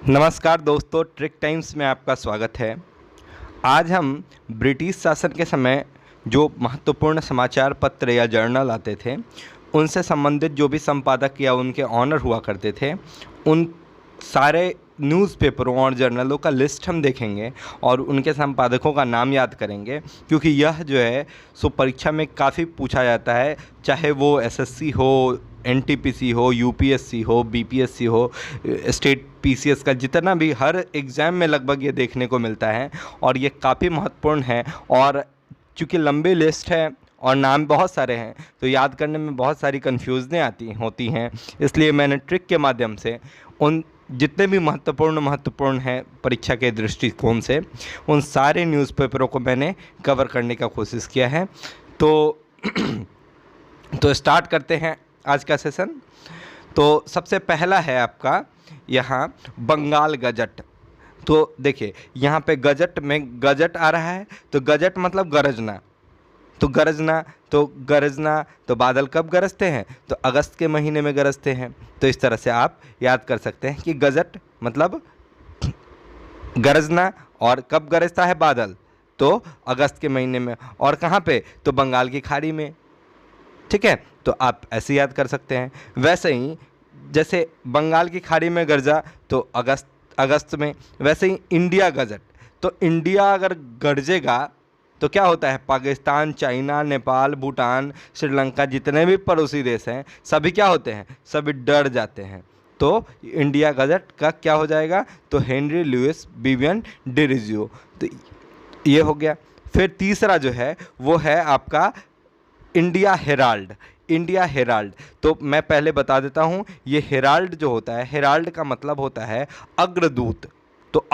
नमस्कार दोस्तों, trick times में आपका स्वागत है। आज हम ब्रिटिश शासन के समय जो महत्वपूर्ण समाचार पत्र या जर्नल आते थे उनसे संबंधित जो भी संपादक या उनके ऑनर हुआ करते थे, उन सारे न्यूज़पेपरों और जर्नलों का लिस्ट हम देखेंगे और उनके संपादकों का नाम याद करेंगे, क्योंकि यह जो है सो परीक्षा में काफ़ी पूछा जाता है। चाहे वो एसएससी हो, एनटीपीसी हो, यूपीएससी हो, बीपीएससी हो, स्टेट पीसीएस का जितना भी हर एग्ज़ाम में लगभग ये देखने को मिलता है और ये काफ़ी महत्वपूर्ण है। और चूँकि लंबी लिस्ट है और नाम बहुत सारे हैं तो याद करने में बहुत सारी कन्फ्यूजनें होती हैं, इसलिए मैंने ट्रिक के माध्यम से उन जितने भी महत्वपूर्ण हैं परीक्षा के दृष्टिकोण से, उन सारे न्यूज़पेपरों को मैंने कवर करने का कोशिश किया है। तो स्टार्ट करते हैं आज का सेशन। तो सबसे पहला है आपका यहाँ बंगाल गजट। तो देखिए यहाँ पे गजट में गजट आ रहा है, तो गजट मतलब गरजना। तो गरजना तो बादल कब गरजते हैं? तो अगस्त के महीने में गरजते हैं। तो इस तरह से आप याद कर सकते हैं कि गजट मतलब गरजना, और कब गरजता है बादल? तो अगस्त के महीने में। और कहाँ पे? तो बंगाल की खाड़ी में। ठीक है, तो आप ऐसे याद कर सकते हैं। वैसे ही जैसे बंगाल की खाड़ी में गरजा तो अगस्त में, वैसे ही इंडिया गजट, तो इंडिया अगर गरजेगा तो क्या होता है? पाकिस्तान, चाइना, नेपाल, भूटान, श्रीलंका जितने भी पड़ोसी देश हैं सभी क्या होते हैं? सभी डर जाते हैं। तो इंडिया गजट का क्या हो जाएगा? तो हेनरी लुइस विवियन डिरीजियो। तो ये हो गया। फिर तीसरा जो है वो है आपका इंडिया हेराल्ड। इंडिया हेराल्ड, तो मैं पहले बता देता हूँ, ये हेराल्ड जो होता है, हेराल्ड का मतलब होता है अग्रदूत। तो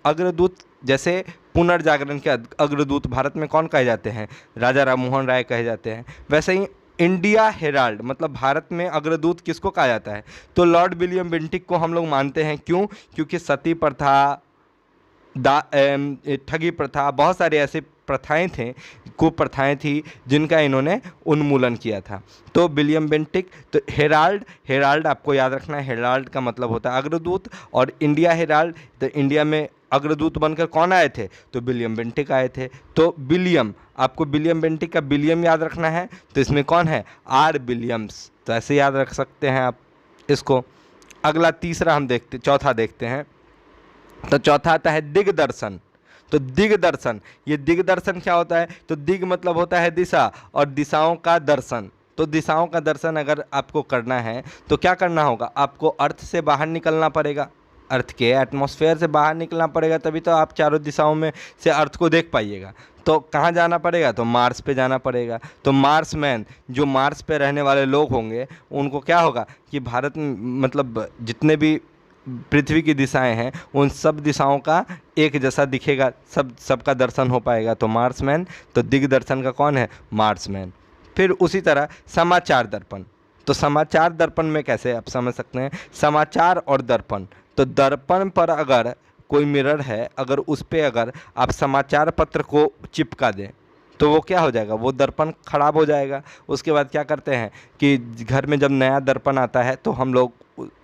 अग्रदूत जैसे पुनर्जागरण के अग्रदूत भारत में कौन कहे जाते हैं? राजा राम मोहन राय कहे जाते हैं। वैसे ही इंडिया हेराल्ड मतलब भारत में अग्रदूत किसको कहा जाता है? तो लॉर्ड विलियम बेंटिक को हम लोग मानते हैं। क्यों? क्योंकि सती प्रथा, ठगी प्रथा, बहुत सारे ऐसे प्रथाएं थे, कुप्रथाएं थी जिनका इन्होंने उन्मूलन किया था। तो विलियम बेंटिक। तो हेराल्ड आपको याद रखना है, हेराल्ड का मतलब होता है अग्रदूत। और इंडिया हेराल्ड, तो इंडिया में अग्रदूत बनकर कौन आए थे? तो विलियम बेंटिक आए थे। तो विलियम, आपको विलियम बेंटिक का विलियम याद रखना है, तो इसमें कौन है? Are Williams. तो ऐसे याद रख सकते हैं आप इसको। अगला चौथा देखते हैं। तो चौथा आता है दिग्दर्शन। तो दिग्दर्शन, ये दिग्दर्शन क्या होता है? तो दिग मतलब होता है दिशा, और दिशाओं का दर्शन। तो दिशाओं का दर्शन अगर आपको करना है तो क्या करना होगा? आपको अर्थ से बाहर निकलना पड़ेगा, अर्थ के एटमॉस्फेयर से बाहर निकलना पड़ेगा, तभी तो आप चारों दिशाओं में से अर्थ को देख पाइएगा। तो कहाँ जाना पड़ेगा? तो मार्स पे जाना पड़ेगा। तो मार्स मैन, जो मार्स पे रहने वाले लोग होंगे उनको क्या होगा कि भारत में मतलब जितने भी पृथ्वी की दिशाएं हैं उन सब दिशाओं का एक जैसा दिखेगा, सबका दर्शन हो पाएगा। तो मार्समैन, तो दिग्दर्शन का कौन है? मार्समैन। फिर उसी तरह समाचार दर्पण। तो समाचार दर्पण में कैसे आप समझ सकते हैं? समाचार और दर्पण, तो दर्पण पर अगर कोई मिरर है, अगर उस पर अगर आप समाचार पत्र को चिपका दें तो वो क्या हो जाएगा? वो दर्पण खराब हो जाएगा। उसके बाद क्या करते हैं कि घर में जब नया दर्पण आता है तो हम लोग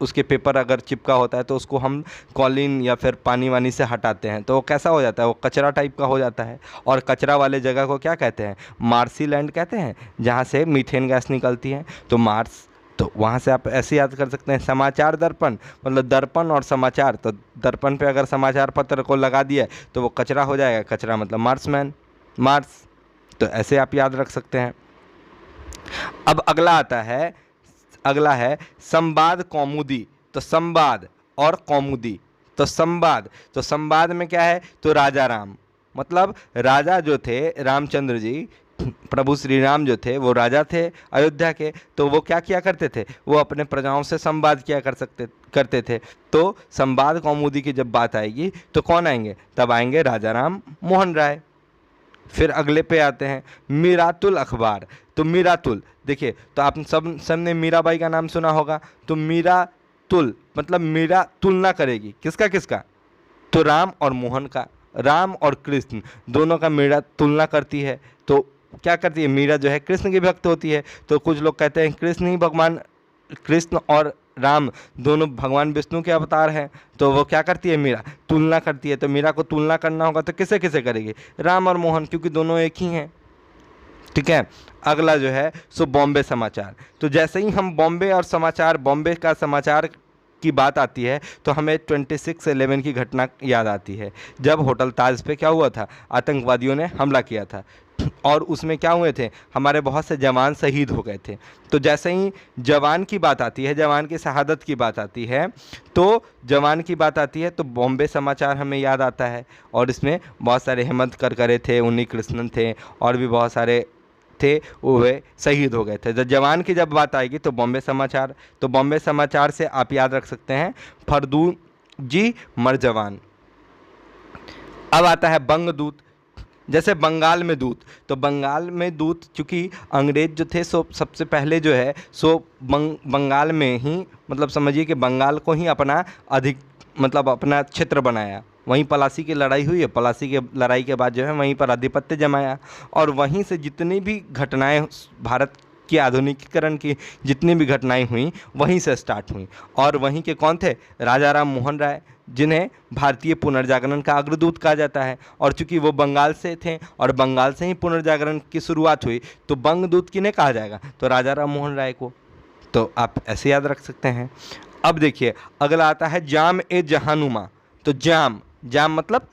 उसके पेपर अगर चिपका होता है तो उसको हम कॉलिन या फिर पानी वानी से हटाते हैं, तो वो कैसा हो जाता है? वो कचरा टाइप का हो जाता है। और कचरा वाले जगह को क्या कहते हैं? मार्सी लैंड कहते हैं, जहाँ से मीथेन गैस निकलती है। तो मार्स, तो वहाँ से आप ऐसे याद कर सकते हैं। समाचार दर्पण मतलब दर्पण और समाचार, तो दर्पण पे अगर समाचार पत्र को लगा दिया तो वो कचरा हो जाएगा, कचरा मतलब मार्समैन, मार्स। तो ऐसे आप याद रख सकते हैं। अब अगला है संवाद कौमुदी। तो संवाद और कौमुदी, तो संवाद में क्या है? तो राजा राम, मतलब राजा जो थे रामचंद्र जी, प्रभु श्री राम जो थे वो राजा थे अयोध्या के। तो वो क्या किया करते थे? वो अपने प्रजाओं से संवाद किया करते थे। तो संवाद कौमुदी की जब बात आएगी तो कौन आएंगे? तब आएंगे राजा राम मोहन राय। फिर अगले पे आते हैं मीरातुल अखबार। तो मीरातुल, देखिए तो आप सबने मीराबाई का नाम सुना होगा। तो मीरातुल मतलब मीरा तुलना करेगी किसका किसका? तो राम और मोहन का, राम और कृष्ण दोनों का मीरा तुलना करती है। तो क्या करती है? मीरा जो है कृष्ण की भक्त होती है। तो कुछ लोग कहते हैं कृष्ण ही भगवान, कृष्ण और राम दोनों भगवान विष्णु के अवतार हैं। तो वो क्या करती है, मीरा तुलना करती है। तो मीरा को तुलना करना होगा तो किसे किसे करेगी, राम और मोहन, क्योंकि दोनों एक ही हैं। ठीक है। अगला जो है सो बॉम्बे समाचार। तो जैसे ही हम बॉम्बे और समाचार, बॉम्बे का समाचार की बात आती है तो हमें 26/11 की घटना याद आती है, जब होटल ताज पे क्या हुआ था, आतंकवादियों ने हमला किया था और उसमें क्या हुए थे, हमारे बहुत से जवान शहीद हो गए थे। तो जैसे ही जवान की बात आती है, जवान की शहादत की बात आती है, तो जवान की बात आती है तो बॉम्बे समाचार हमें याद आता है। और इसमें बहुत सारे हेमंत करकरे थे, उन्नी कृष्णन थे और भी बहुत सारे थे, वे शहीद हो गए थे। जब जवान की जब बात आएगी तो बॉम्बे समाचार। तो बॉम्बे समाचार से आप याद रख सकते हैं फरदू जी मर जवान। अब आता है बंगदूत। जैसे बंगाल में दूत, तो बंगाल में दूत चूँकि अंग्रेज जो थे सो सबसे पहले जो है सो बंगाल में ही, मतलब समझिए कि बंगाल को ही अपना मतलब अपना क्षेत्र बनाया। वहीं पलासी की लड़ाई हुई है, पलासी के लड़ाई के बाद जो है वहीं पर आधिपत्य जमाया और वहीं से जितनी भी घटनाएं भारत की आधुनिकीकरण की जितनी भी घटनाएं हुई वहीं से स्टार्ट हुई। और वहीं के कौन थे, राजा राम मोहन राय, जिन्हें भारतीय पुनर्जागरण का अग्रदूत कहा जाता है। और चूंकि वो बंगाल से थे और बंगाल से ही पुनर्जागरण की शुरुआत हुई तो बंगदूत किन्हें कहा जाएगा, तो राजा राम मोहन राय को। तो आप ऐसे याद रख सकते हैं। अब देखिए अगला आता है जाम ए जहानुमा। तो जाम, जाम मतलब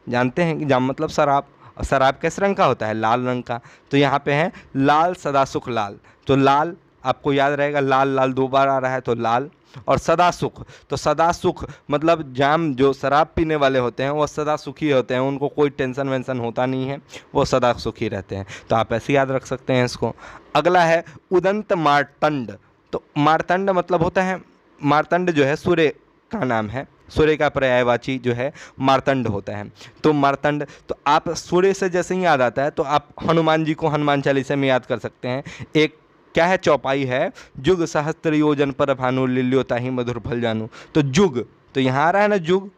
जानते हैं कि जाम मतलब शराब। और शराब किस रंग का होता है, लाल रंग का। तो यहाँ पे है लाल सदा सुख लाल। तो लाल आपको याद रहेगा, लाल लाल दो बार आ रहा है तो लाल। और सदा सुख, तो सदा सुख मतलब जाम जो शराब पीने वाले होते हैं वो सदा सुखी होते हैं, उनको कोई टेंशन वेंशन होता नहीं है, वो सदा सुखी रहते हैं। तो आप ऐसे याद रख सकते हैं इसको। अगला है उदंत मार्तंड। तो मार्तंड मतलब होता है, मार्तंड जो है सूर्य का नाम है, सूर्य का पर्यायवाची जो है मार्तंड होता है। तो मार्तंड, तो आप सूर्य से जैसे ही याद आता है तो आप हनुमान जी को हनुमान चालीसा में याद कर सकते हैं। एक क्या है, चौपाई है, जुग सहस्त्र योजन पर भानु लिल्यो ताहि मधुर फल जानू। तो जुग, तो यहाँ आ रहा है ना जुग,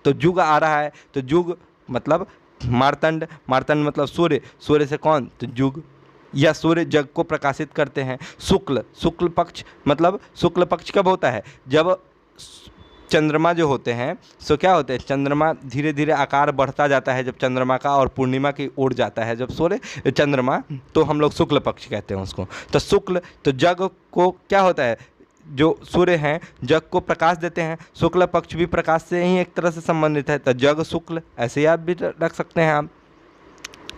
तो जुग आ रहा है, तो जुग मतलब मार्तंड, मार्तंड मतलब सूर्य, सूर्य से कौन, तो जुग, या सूर्य जग को प्रकाशित करते हैं। शुक्ल, शुक्ल पक्ष मतलब शुक्ल पक्ष कब होता है, जब चंद्रमा जो होते हैं सो क्या होते हैं, चंद्रमा धीरे धीरे आकार बढ़ता जाता है जब चंद्रमा का, और पूर्णिमा की ओर जाता है जब सूर्य चंद्रमा, तो हम लोग शुक्ल पक्ष कहते हैं उसको। तो शुक्ल, तो जग को क्या होता है, जो सूर्य हैं जग को प्रकाश देते हैं, शुक्ल पक्ष भी प्रकाश से ही एक तरह से संबंधित है, तो जग शुक्ल ऐसे याद भी रख सकते हैं आप।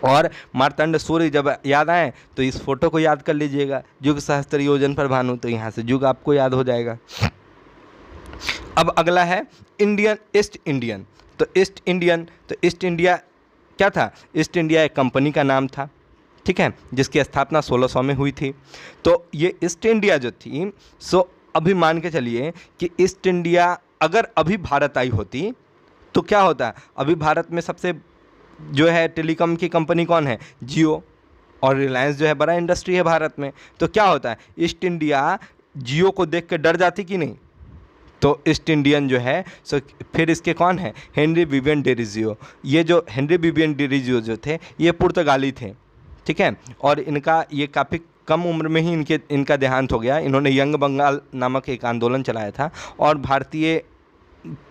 और मार्तंड सूर्य जब याद आए तो इस फोटो को याद कर लीजिएगा, युग सहस्त्र योजन पर भानु, तो यहाँ से युग आपको याद हो जाएगा। अब अगला है इंडियन, ईस्ट इंडियन। तो ईस्ट इंडियन, तो ईस्ट इंडिया क्या था, ईस्ट इंडिया एक कंपनी का नाम था, ठीक है, जिसकी स्थापना 1600 में हुई थी। तो ये ईस्ट इंडिया जो थी सो अभी मान के चलिए कि ईस्ट इंडिया अगर अभी भारत आई होती तो क्या होता, अभी भारत में सबसे जो है टेलीकॉम की कंपनी कौन है, जियो, और रिलायंस जो है बड़ा इंडस्ट्री है भारत में। तो क्या होता है, ईस्ट इंडिया जियो को देख के डर जाती कि नहीं, तो ईस्ट इंडियन जो है सो फिर इसके कौन है, हेनरी विवियन डेरिजियो। ये जो हेनरी विवियन डेरिजियो जो थे ये पुर्तगाली थे, ठीक है, और इनका ये काफ़ी कम उम्र में ही इनका देहांत हो गया। इन्होंने यंग बंगाल नामक एक आंदोलन चलाया था और भारतीय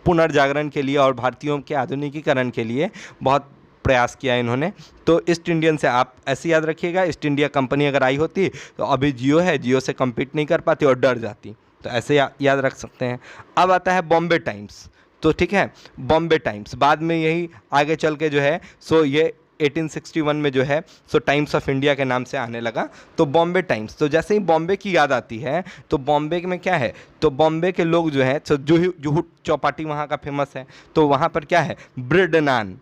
पुनर्जागरण के लिए और भारतीयों के आधुनिकीकरण के लिए बहुत प्रयास किया इन्होंने। तो ईस्ट इंडियन से आप ऐसे याद रखिएगा, ईस्ट इंडिया कंपनी अगर आई होती तो अभी जियो है, जियो से कम्पीट नहीं कर पाती और डर जाती, तो ऐसे याद रख सकते हैं। अब आता है बॉम्बे टाइम्स। तो ठीक है, बॉम्बे टाइम्स बाद में यही आगे चल के जो है सो ये 1861 में जो है सो टाइम्स ऑफ इंडिया के नाम से आने लगा। तो बॉम्बे टाइम्स, तो जैसे ही बॉम्बे की याद आती है तो बॉम्बे में क्या है, तो बॉम्बे के लोग जो है सो जुहू चौपाटी वहाँ का फेमस है, तो वहाँ पर क्या है, ब्रेड नान,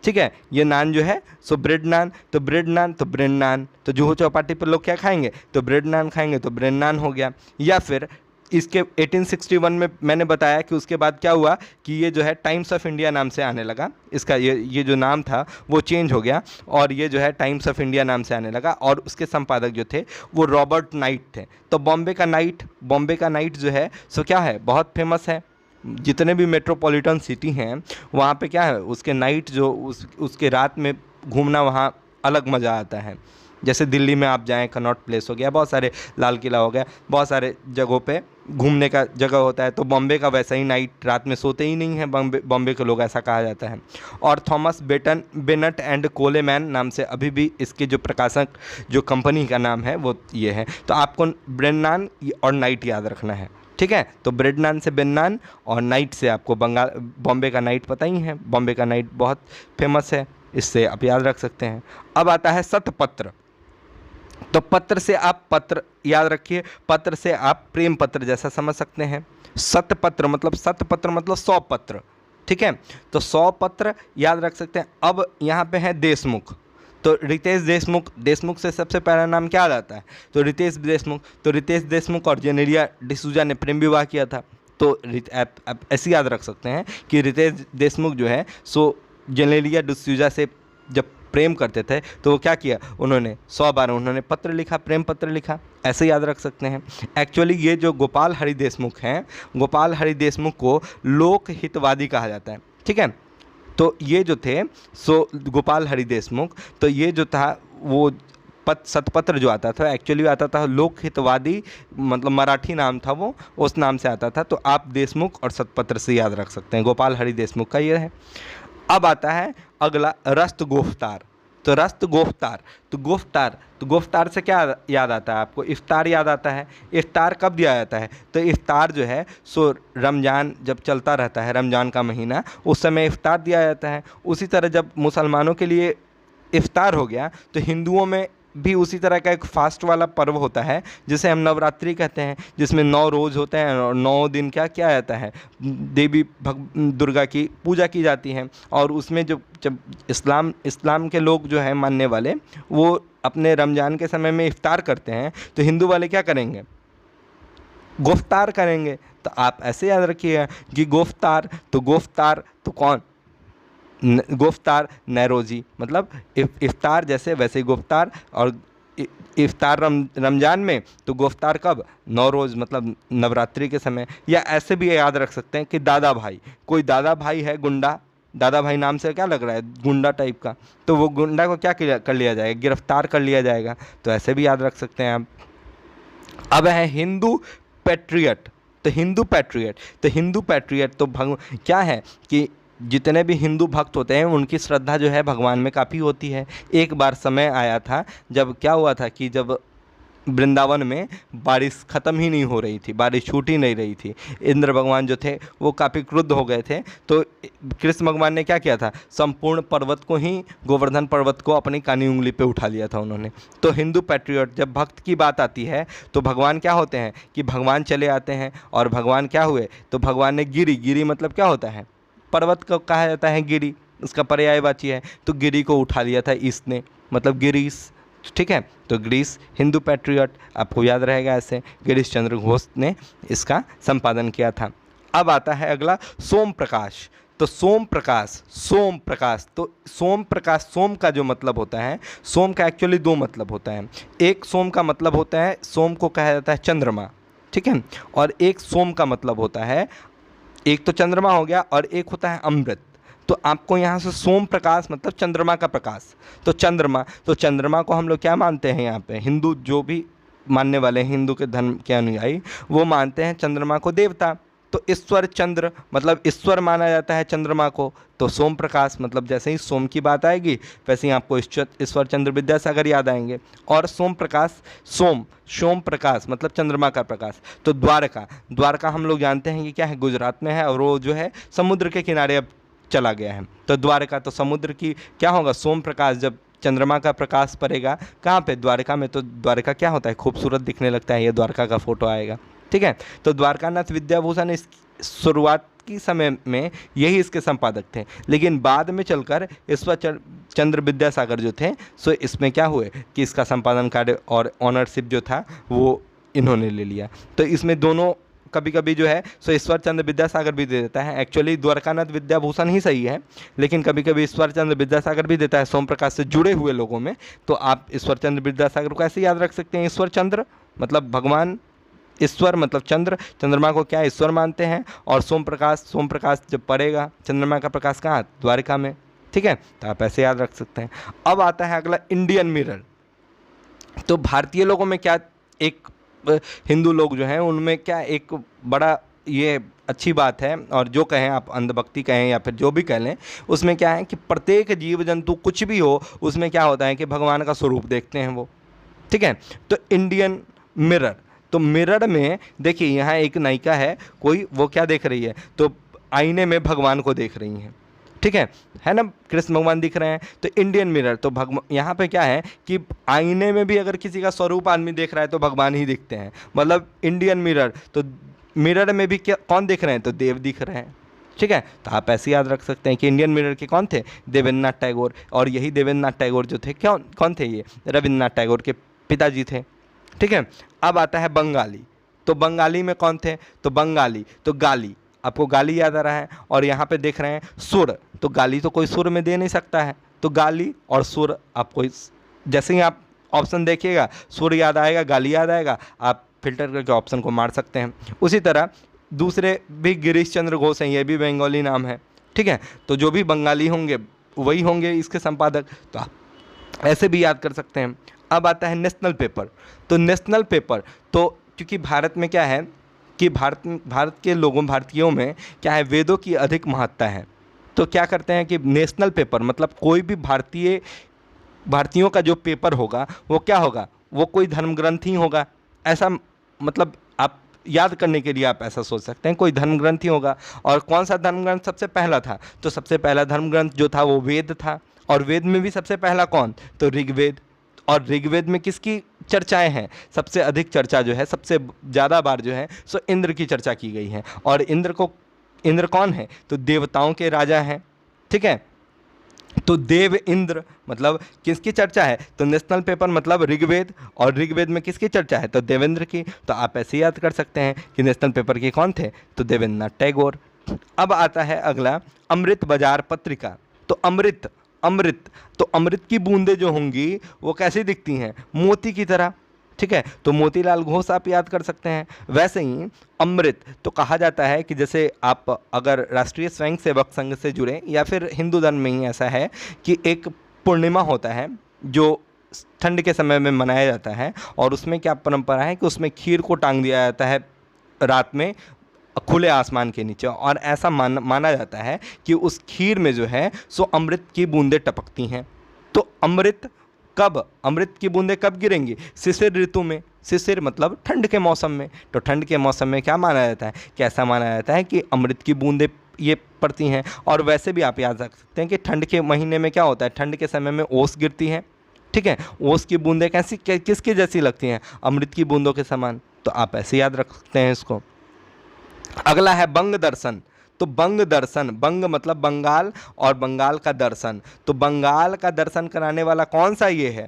ठीक है, ये नान जो है सो ब्रेड नान, तो ब्रेड नान तो ब्रेड नान, तो जुहू चौपाटी पर लोग क्या खाएंगे, तो ब्रेड नान खाएंगे, तो ब्रेड नान हो गया। या फिर इसके 1861 में मैंने बताया कि उसके बाद क्या हुआ कि ये जो है टाइम्स ऑफ इंडिया नाम से आने लगा, इसका ये जो नाम था वो चेंज हो गया और ये जो है टाइम्स ऑफ इंडिया नाम से आने लगा, और उसके संपादक जो थे वो रॉबर्ट नाइट थे। तो बॉम्बे का नाइट जो है सो क्या है, बहुत फेमस है। जितने भी मेट्रोपॉलिटन सिटी हैं वहाँ पे क्या है, उसके नाइट जो उसके रात में घूमना वहाँ अलग मज़ा आता है। जैसे दिल्ली में आप जाएं, कनॉट प्लेस हो गया, बहुत सारे, लाल किला हो गया, बहुत सारे जगहों पे घूमने का जगह होता है। तो बॉम्बे का वैसा ही, नाइट, रात में सोते ही नहीं है बॉम्बे के लोग, ऐसा कहा जाता है। और थॉमस बेनेट एंड कोलेमैन नाम से अभी भी इसके जो प्रकाशक, जो कंपनी का नाम है वो ये है। तो आपको ब्रेन्नान और नाइट याद रखना है, ठीक है। तो ब्रेडनान से बेन्नान और नाइट से आपको बॉम्बे का नाइट पता ही है, बॉम्बे का नाइट बहुत फेमस है, इससे आप याद रख सकते हैं। अब आता है सतपत्र। तो पत्र से आप पत्र याद रखिए, पत्र से आप प्रेम पत्र जैसा समझ सकते हैं। सतपत्र मतलब 100 पत्र, ठीक है। तो 100 पत्र याद रख सकते हैं। अब यहाँ पे है देशमुख। तो रितेश देशमुख, देशमुख से सबसे पहला नाम क्या आता है? तो रितेश देशमुख। तो रितेश देशमुख और जेनेलिया डिसूजा ने प्रेम विवाह किया था। तो आप ऐसे याद रख सकते हैं कि रितेश देशमुख जो है सो जेनेलिया डिसूजा से जब प्रेम करते थे तो वो क्या किया, उन्होंने 100 बार उन्होंने पत्र लिखा, प्रेम पत्र लिखा, ऐसे याद रख सकते हैं। एक्चुअली ये जो गोपाल हरि देशमुख हैं, गोपाल हरि देशमुख को लोक हितवादी कहा जाता है, ठीक है। तो ये जो थे सो गोपाल हरि देशमुख, तो ये जो था वो सतपत्र जो आता था एक्चुअली आता था लोक हितवादी, मतलब मराठी नाम था वो, उस नाम से आता था। तो आप देशमुख और सतपत्र से याद रख सकते हैं, गोपाल हरि देशमुख का ये है। अब आता है अगला रस्तगोफ्तार। तो रस्तगोफ्तार, तो गोफ्तार से क्या याद आता है आपको? इफ्तार याद आता है। इफ्तार कब दिया जाता है? तो इफ्तार जो है सो रमज़ान जब चलता रहता है, रमज़ान का महीना, उस समय इफ्तार दिया जाता है। उसी तरह जब मुसलमानों के लिए इफ्तार हो गया तो हिंदुओं में भी उसी तरह का एक फास्ट वाला पर्व होता है जिसे हम नवरात्रि कहते हैं, जिसमें 9 रोज़ होते हैं और 9 दिन क्या किया जाता है, देवी दुर्गा की पूजा की जाती है। और उसमें जब इस्लाम के लोग जो हैं मानने वाले, वो अपने रमज़ान के समय में इफ्तार करते हैं, तो हिंदू वाले क्या करेंगे? गोफ्तार करेंगे। तो आप ऐसे याद रखिएगा कि गोफ्तार तो कौन? गोफ्तार नैरोजी, मतलब इफ्तार जैसे वैसे गोफ्तार। और इफ्तार रमज़ान में, तो गोफ्तार कब? 9 रोज़, मतलब नवरात्रि के समय। या ऐसे भी याद रख सकते हैं कि दादा भाई, कोई दादा भाई है गुंडा, दादा भाई नाम से क्या लग रहा है, गुंडा टाइप का, तो वो गुंडा को क्या कर लिया जाएगा? गिरफ्तार कर लिया जाएगा। तो ऐसे भी याद रख सकते हैं आप। अब है हिंदू पैट्रियट। तो हिंदू पैट्रियट तो क्या है कि जितने भी हिंदू भक्त होते हैं उनकी श्रद्धा जो है भगवान में काफ़ी होती है। एक बार समय आया था जब क्या हुआ था कि जब वृंदावन में बारिश ख़त्म ही नहीं हो रही थी, बारिश छूट ही नहीं रही थी, इंद्र भगवान जो थे वो काफ़ी क्रुद्ध हो गए थे। तो कृष्ण भगवान ने क्या किया था, संपूर्ण पर्वत को ही, गोवर्धन पर्वत को अपनी कानी उंगली पे उठा लिया था उन्होंने। तो हिंदू पैट्रियट, जब भक्त की बात आती है तो भगवान क्या होते हैं कि भगवान चले आते हैं। और भगवान क्या हुए, तो भगवान ने गिरी मतलब क्या होता है, पर्वत को कहा जाता है गिरी, उसका पर्यायवाची है। तो गिरी को उठा लिया था इसने, मतलब गिरीश, ठीक है। तो गिरीश हिंदू पैट्रियट आपको याद रहेगा ऐसे, गिरीश चंद्र घोष ने इसका संपादन किया था। अब आता है अगला सोम प्रकाश। तो सोम प्रकाश, तो सोम प्रकाश, सोम का जो मतलब होता है, सोम का एक्चुअली 2 मतलब होता है। एक सोम का मतलब होता है, सोम को कहा जाता है चंद्रमा, ठीक है। और एक सोम का मतलब होता है, एक तो चंद्रमा हो गया और एक होता है अमृत। तो आपको यहाँ से सोम प्रकाश मतलब चंद्रमा का प्रकाश। तो चंद्रमा को हम लोग क्या मानते हैं यहाँ पे, हिंदू जो भी मानने वाले हैं, हिंदू के धर्म के अनुयायी, वो मानते हैं चंद्रमा को देवता। तो ईश्वर चंद्र मतलब ईश्वर माना जाता है चंद्रमा को। तो सोम प्रकाश मतलब जैसे ही सोम की बात आएगी वैसे ही आपको ईश्वर चंद्र विद्यासागर याद आएंगे। और सोम प्रकाश, सोम प्रकाश मतलब चंद्रमा का प्रकाश। तो द्वारका हम लोग जानते हैं कि क्या है, गुजरात में है, और वो जो है समुद्र के किनारे अब चला गया है। तो द्वारका तो समुद्र की क्या होगा, सोम प्रकाश, जब चंद्रमा का प्रकाश पड़ेगा कहाँ पे, द्वारका में, तो द्वारका क्या होता है, खूबसूरत दिखने लगता है। ये द्वारका का फोटो आएगा, ठीक है। तो द्वारकानाथ विद्याभूषण इस शुरुआत की समय में यही इसके संपादक थे, लेकिन बाद में चलकर ईश्वर चंद्र विद्यासागर जो थे सो इसमें क्या हुए कि इसका संपादन कार्य और ऑनरशिप जो था वो इन्होंने ले लिया। तो इसमें दोनों कभी कभी जो है सो ईश्वर चंद्र विद्यासागर भी दे देता है। एक्चुअली द्वारकानाथ विद्याभूषण ही सही है, लेकिन कभी कभी ईश्वर चंद्र विद्यासागर भी देता है सोम प्रकाश से जुड़े हुए लोगों में। तो आप ईश्वर चंद्र विद्यासागर को ऐसे याद रख सकते हैं, ईश्वर चंद्र मतलब भगवान, ईश्वर मतलब चंद्र, चंद्रमा को क्या ईश्वर मानते हैं। और सोम प्रकाश जब पड़ेगा चंद्रमा का प्रकाश कहाँ, द्वारका में, ठीक है। तो आप ऐसे याद रख सकते हैं। अब आता है अगला इंडियन मिरर। तो भारतीय लोगों में क्या एक हिंदू लोग जो हैं उनमें क्या एक बड़ा ये अच्छी बात है, और जो कहें आप अंधभक्ति कहें या फिर जो भी कह लें, उसमें क्या है कि प्रत्येक जीव जंतु कुछ भी हो उसमें क्या होता है कि भगवान का स्वरूप देखते हैं वो। ठीक है, तो इंडियन मिरर, तो मिरर में देखिए यहाँ एक नायिका है कोई, वो क्या देख रही है, तो आईने में भगवान को देख रही हैं। ठीक है ना, कृष्ण भगवान दिख रहे हैं। तो इंडियन मिरर, तो भगवान यहाँ पे क्या है कि आईने में भी अगर किसी का स्वरूप आदमी देख रहा है तो भगवान ही दिखते हैं, मतलब इंडियन मिरर। तो मिरर में भी क्या कौन दिख रहे हैं, तो देव दिख रहे हैं। ठीक है, तो आप ऐसे याद रख सकते हैं कि इंडियन मिरर के कौन थे, देवेंद्रनाथ टैगोर। और यही देवेंद्रनाथ टैगोर जो थे क्या कौन थे, ये रविन्द्रनाथ टैगोर के पिताजी थे। ठीक है, अब आता है बंगाली, तो बंगाली में कौन थे, तो बंगाली तो गाली, आपको गाली याद आ रहा है। और यहाँ पे देख रहे हैं सुर, तो गाली तो कोई सुर में दे नहीं सकता है, तो गाली और सुर आपको जैसे ही आप ऑप्शन देखिएगा सुर याद आएगा, गाली याद आएगा, आप फिल्टर करके ऑप्शन को मार सकते हैं। उसी तरह दूसरे भी गिरीश चंद्र घोष हैं, ये भी बंगाली नाम है। ठीक है, तो जो भी बंगाली होंगे वही होंगे इसके संपादक, तो आप ऐसे भी याद कर सकते हैं। अब आता है नेशनल पेपर, तो नेशनल पेपर तो क्योंकि भारत में क्या है कि भारत के लोगों भारतीयों में क्या है, वेदों की अधिक महत्ता है। तो क्या करते हैं कि नेशनल पेपर मतलब कोई भी भारतीयों का जो पेपर होगा वो क्या होगा, वो कोई धर्म ग्रंथ ही होगा, ऐसा मतलब आप याद करने के लिए आप ऐसा सोच सकते हैं, कोई धर्म ग्रंथ ही होगा। और कौन सा धर्म ग्रंथ सबसे पहला था, तो सबसे पहला धर्म ग्रंथ जो था वो वेद था। और वेद में भी सबसे पहला कौन, तो ऋग्वेद। और ऋग्वेद में किसकी चर्चाएं हैं, सबसे अधिक चर्चा जो है, सबसे ज़्यादा बार जो है सो इंद्र की चर्चा की गई है। और इंद्र कौन है, तो देवताओं के राजा हैं। ठीक है, तो देव इंद्र मतलब किसकी चर्चा है, तो नेशनल पेपर मतलब ऋग्वेद, और ऋग्वेद में किसकी चर्चा है, तो देवेंद्र की। तो आप ऐसे याद कर सकते हैं कि नेशनल पेपर के कौन थे, तो देवेंद्रनाथ टैगोर। अब आता है अगला अमृत बाजार पत्रिका, तो अमृत तो अमृत की बूंदें जो होंगी वो कैसी दिखती हैं, मोती की तरह। ठीक है, तो मोतीलाल घोष आप याद कर सकते हैं। वैसे ही अमृत तो कहा जाता है कि जैसे आप अगर राष्ट्रीय स्वयंसेवक संघ से जुड़े या फिर हिंदू धर्म में ही ऐसा है कि एक पूर्णिमा होता है जो ठंड के समय में मनाया जाता है, और उसमें क्या परंपरा है कि उसमें खीर को टांग दिया जाता है रात में खुले आसमान के नीचे, और ऐसा माना जाता है कि उस खीर में जो है सो अमृत की बूंदें टपकती हैं। तो अमृत की बूंदें कब गिरेंगी, शिशिर ऋतु में। शिशिर मतलब ठंड के मौसम में। तो ठंड के मौसम में क्या माना जाता है, कैसा माना जाता है कि अमृत की बूंदें ये पड़ती हैं। और वैसे भी आप याद रख सकते हैं कि ठंड के महीने में क्या होता है, ठंड के समय में ओस गिरती है। ठीक है, ओस की बूंदें किसकी जैसी लगती हैं, अमृत की बूंदों के समान। तो आप ऐसे याद रख सकते हैं इसको। अगला है बंग दर्शन, तो बंग दर्शन, बंग मतलब बंगाल और बंगाल का दर्शन, तो बंगाल का दर्शन कराने वाला कौन सा ये है,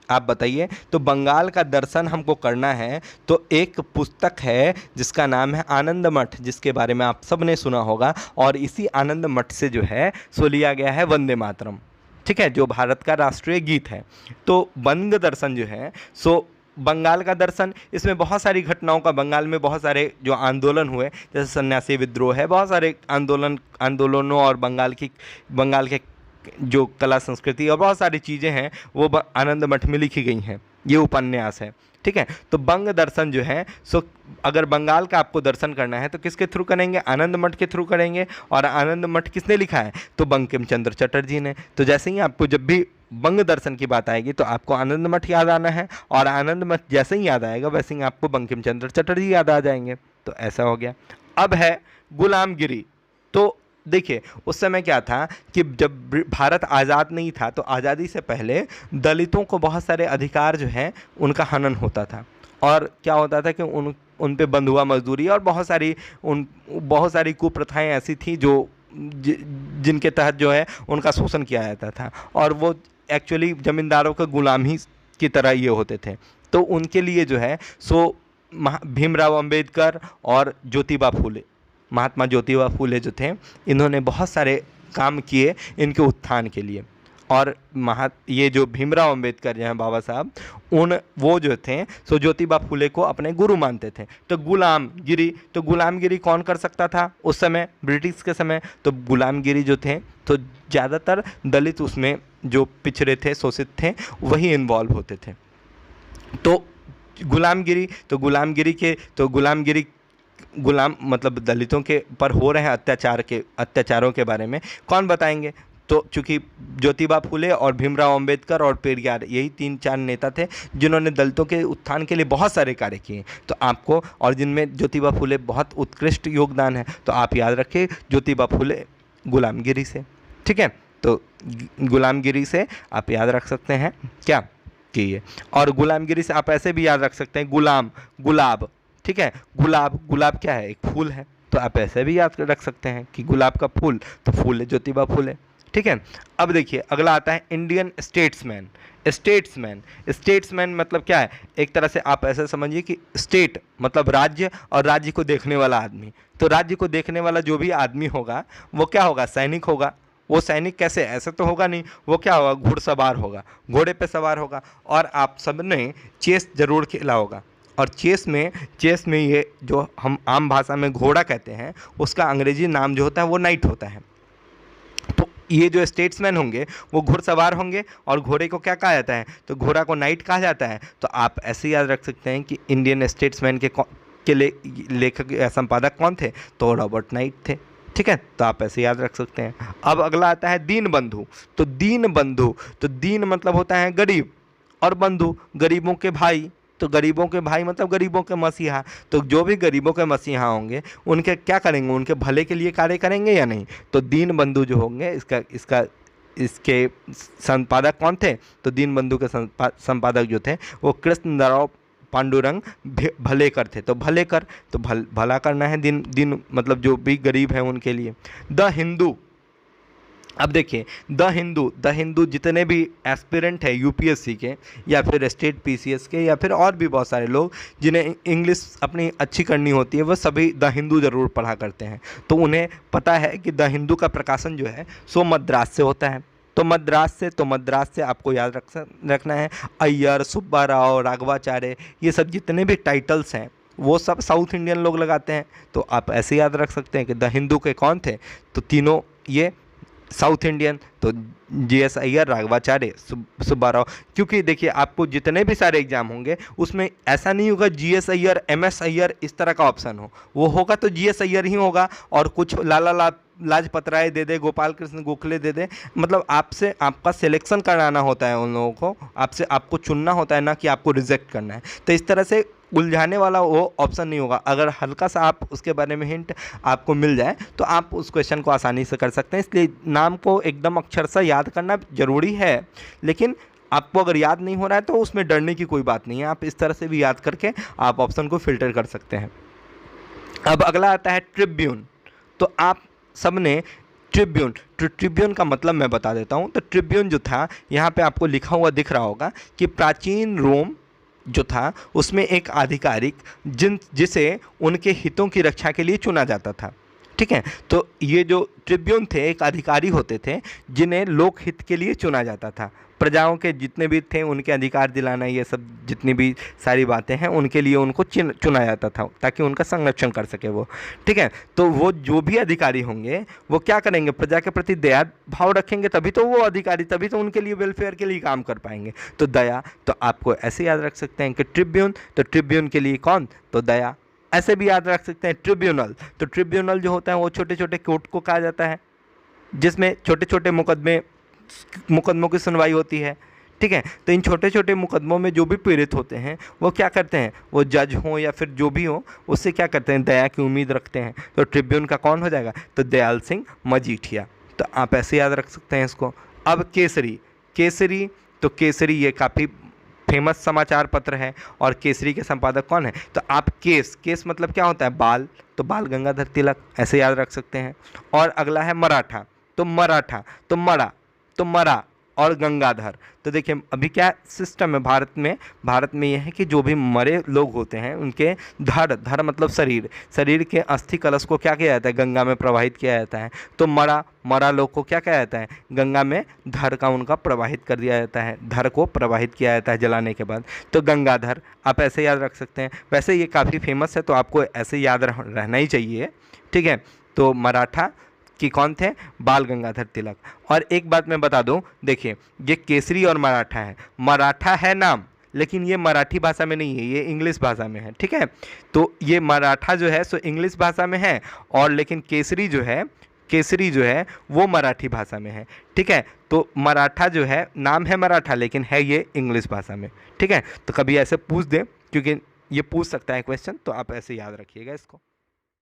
आप बताइए। तो बंगाल का दर्शन हमको करना है तो एक पुस्तक है जिसका नाम है आनंद मठ, जिसके बारे में आप सब ने सुना होगा। और इसी आनंद मठ से जो है सो लिया गया है वंदे मातरम। ठीक है, जो भारत का राष्ट्रीय गीत है। तो बंग दर्शन जो है सो बंगाल का दर्शन, इसमें बहुत सारी घटनाओं का, बंगाल में बहुत सारे जो आंदोलन हुए जैसे सन्यासी विद्रोह है, बहुत सारे आंदोलनों और बंगाल के जो कला संस्कृति और बहुत सारी चीज़ें हैं वो आनंद मठ में लिखी गई हैं, ये उपन्यास है। ठीक है, तो बंग दर्शन जो है सो अगर बंगाल का आपको दर्शन करना है तो किसके थ्रू करेंगे, आनंद मठ के थ्रू करेंगे। और आनंद मठ किसने लिखा है, तो बंकिम चंद्र चटर्जी ने। तो जैसे ही आपको जब भी बंग दर्शन की बात आएगी तो आपको आनंद मठ याद आना है, और आनंद मठ जैसे ही याद आएगा वैसे ही आपको बंकिम चंद्र चटर्जी याद आ जाएंगे। तो ऐसा हो गया। अब है गुलामगिरी, तो देखिए उस समय क्या था कि जब भारत आज़ाद नहीं था तो आज़ादी से पहले दलितों को बहुत सारे अधिकार जो हैं उनका हनन होता था। और क्या होता था कि उन पे बंधुआ मजदूरी और बहुत सारी कुप्रथाएं ऐसी थी जो जिनके तहत जो है उनका शोषण किया जाता था, और वो एक्चुअली ज़मींदारों के गुलाम ही की तरह ये होते थे। तो उनके लिए जो है सो भीमराव अंबेडकर और महात्मा ज्योतिबा फूले जो थे, इन्होंने बहुत सारे काम किए इनके उत्थान के लिए। और ये जो भीमराव अंबेडकर जो हैं बाबा साहब, वो जो थे सो ज्योतिबा फूले को अपने गुरु मानते थे। तो गुलामगिरी कौन कर सकता था उस समय, ब्रिटिश के समय, तो गुलामगिरी जो थे तो ज़्यादातर दलित उसमें जो पिछड़े थे, शोषित थे, वही इन्वॉल्व होते थे। तो गुलामगिरी, गुलाम मतलब दलितों के पर हो रहे हैं अत्याचारों के बारे में कौन बताएंगे? तो चूंकि ज्योतिबा फुले और भीमराव अंबेडकर और पेरियार, यही 3-4 नेता थे जिन्होंने दलितों के उत्थान के लिए बहुत सारे कार्य किए, तो आपको, और जिनमें ज्योतिबा फुले बहुत उत्कृष्ट योगदान है, तो आप याद रखिए ज्योतिबा फुले गुलामगिरी से। ठीक है, तो गुलामगिरी से आप याद रख सकते हैं क्या कि ये, और गुलामगिरी से आप ऐसे भी याद रख सकते हैं गुलाब। ठीक है, गुलाब क्या है? एक फूल है, तो आप ऐसे भी याद रख सकते हैं कि गुलाब का फूल, तो फूल है ज्योतिबा फुले। ठीक है, अब देखिए अगला आता है इंडियन स्टेट्समैन। स्टेट्समैन मतलब क्या है? एक तरह से आप ऐसा समझिए कि स्टेट मतलब राज्य, और राज्य को देखने वाला आदमी। तो राज्य को देखने वाला जो भी आदमी होगा वो क्या होगा? सैनिक होगा। वो सैनिक कैसे? ऐसे तो होगा नहीं, वो क्या होगा? घुड़सवार होगा, घोड़े पे सवार होगा। और आप सब ने चेस जरूर खेला होगा, और चेस में ये जो हम आम भाषा में घोड़ा कहते हैं, उसका अंग्रेजी नाम जो होता है वो नाइट होता है। तो ये जो स्टेट्समैन होंगे वो घुड़सवार होंगे, और घोड़े को क्या कहा जाता है? तो घोड़ा को नाइट कहा जाता है। तो आप ऐसे याद रख सकते हैं कि इंडियन स्टेट्समैन के लेखक या संपादक कौन थे? तो रॉबर्ट नाइट थे। ठीक है, तो आप ऐसे याद रख सकते हैं। अब अगला आता है दीनबंधु। तो दीन मतलब होता है गरीब, और बंधु गरीबों के भाई। तो गरीबों के भाई मतलब गरीबों के मसीहा। तो जो भी गरीबों के मसीहा होंगे उनके क्या करेंगे? उनके भले के लिए कार्य करेंगे या नहीं? तो दीनबंधु जो होंगे, इसके संपादक कौन थे? तो दीनबंधु के संपादक जो थे वो कृष्णराव पांडुरंग भलेकर थे। तो भलेकर, तो भला करना है, दिन मतलब जो भी गरीब हैं उनके लिए। द हिंदू। अब देखिए द हिंदू जितने भी एस्पिरेंट है यूपीएससी के, या फिर स्टेट पीसीएस के, या फिर और भी बहुत सारे लोग जिन्हें इंग्लिश अपनी अच्छी करनी होती है, वह सभी द हिंदू ज़रूर पढ़ा करते हैं। तो उन्हें पता है कि द हिंदू का प्रकाशन जो है सो मद्रास से होता है। तो मद्रास से आपको याद रखना है अय्यर, सुब्बा राव, राघवाचार्य, ये सब जितने भी टाइटल्स हैं वो सब साउथ इंडियन लोग लगाते हैं। तो आप ऐसे याद रख सकते हैं कि द हिंदू के कौन थे? तो तीनों ये साउथ इंडियन, तो जीएस अय्यर, राघवाचार्य, सुब्बा राव। क्योंकि देखिए आपको जितने भी सारे एग्जाम होंगे उसमें ऐसा नहीं होगा जीएस अय्यर, एमएस अय्यर इस तरह का ऑप्शन हो। वो होगा तो जीएस अय्यर ही होगा, और कुछ लाला लाजपत राय दे दे, गोपाल कृष्ण गोखले दे दे। मतलब आपसे आपका सिलेक्शन कराना होता है उन लोगों को, आपको चुनना होता है, ना कि आपको रिजेक्ट करना है। तो इस तरह से उलझाने वाला वो ऑप्शन नहीं होगा। अगर हल्का सा आप उसके बारे में हिंट आपको मिल जाए तो आप उस क्वेश्चन को आसानी से कर सकते हैं। इसलिए नाम को एकदम अक्षर सा याद करना ज़रूरी है, लेकिन आपको अगर याद नहीं हो रहा है तो उसमें डरने की कोई बात नहीं है। आप इस तरह से भी याद करके आप ऑप्शन को फिल्टर कर सकते हैं। अब अगला आता है ट्रिब्यून। तो आप सब ने ट्रिब्यून का मतलब मैं बता देता हूँ। तो ट्रिब्यून जो था, यहाँ पे आपको लिखा हुआ दिख रहा होगा कि प्राचीन रोम जो था उसमें एक आधिकारिक जिसे उनके हितों की रक्षा के लिए चुना जाता था। ठीक है, तो ये जो ट्रिब्यून थे एक अधिकारी होते थे जिन्हें लोकहित के लिए चुना जाता था। प्रजाओं के जितने भी थे उनके अधिकार दिलाना, ये सब जितनी भी सारी बातें हैं उनके लिए उनको चुना जाता था ताकि उनका संरक्षण कर सके वो। ठीक है, तो वो जो भी अधिकारी होंगे वो क्या करेंगे? प्रजा के प्रति दया भाव रखेंगे, तभी तो वो अधिकारी, तभी तो उनके लिए वेलफेयर के लिए काम कर पाएंगे। तो दया, तो आपको ऐसे याद रख सकते हैं कि ट्रिब्यून, तो ट्रिब्यून के लिए कौन? तो दया। ऐसे भी याद रख सकते हैं ट्रिब्यूनल। तो ट्रिब्यूनल जो होता है वो छोटे छोटे कोर्ट को कहा जाता है जिसमें छोटे छोटे मुकदमों की सुनवाई होती है। ठीक है, तो इन छोटे छोटे मुकदमों में जो भी पीड़ित होते हैं वो क्या करते हैं? वो जज हो या फिर जो भी हो, उससे क्या करते हैं? दया की उम्मीद रखते हैं। तो ट्रिब्यून का कौन हो जाएगा? तो दयाल सिंह मजीठिया। तो आप ऐसे याद रख सकते हैं इसको। अब केसरी, तो केसरी ये काफ़ी फेमस समाचार पत्र है, और केसरी के संपादक कौन है? तो आप केस मतलब क्या होता है? बाल, तो बाल गंगाधर तिलक, ऐसे याद रख सकते हैं। और अगला है मराठा, तो मरा और गंगाधर। तो देखिए अभी क्या सिस्टम है भारत में यह है कि जो भी मरे लोग होते हैं उनके धड़ मतलब शरीर के अस्थि कलश को क्या किया जाता है? गंगा में प्रवाहित किया जाता है। तो मरा लोग को क्या किया जाता है? गंगा में धड़ का उनका प्रवाहित कर दिया जाता है, धड़ को प्रवाहित किया जाता है जलाने के बाद। तो गंगाधर आप ऐसे याद रख सकते हैं। वैसे ये काफ़ी फेमस है तो आपको ऐसे याद रहना ही चाहिए। ठीक है, तो मराठा कि कौन थे? बाल गंगाधर तिलक। और एक बात मैं बता दूं, देखिए ये केसरी और मराठा है, मराठा है नाम लेकिन ये मराठी भाषा में नहीं है, ये इंग्लिश भाषा में है, ठीक है। तो ये मराठा जो है सो इंग्लिश भाषा में है, और लेकिन केसरी जो है वो मराठी भाषा में है, ठीक है। तो मराठा जो है, नाम है मराठा लेकिन है ये इंग्लिश भाषा में, ठीक है। तो कभी ऐसे पूछ दे, क्योंकि ये पूछ सकता है क्वेश्चन, तो आप ऐसे याद रखिएगा इसको।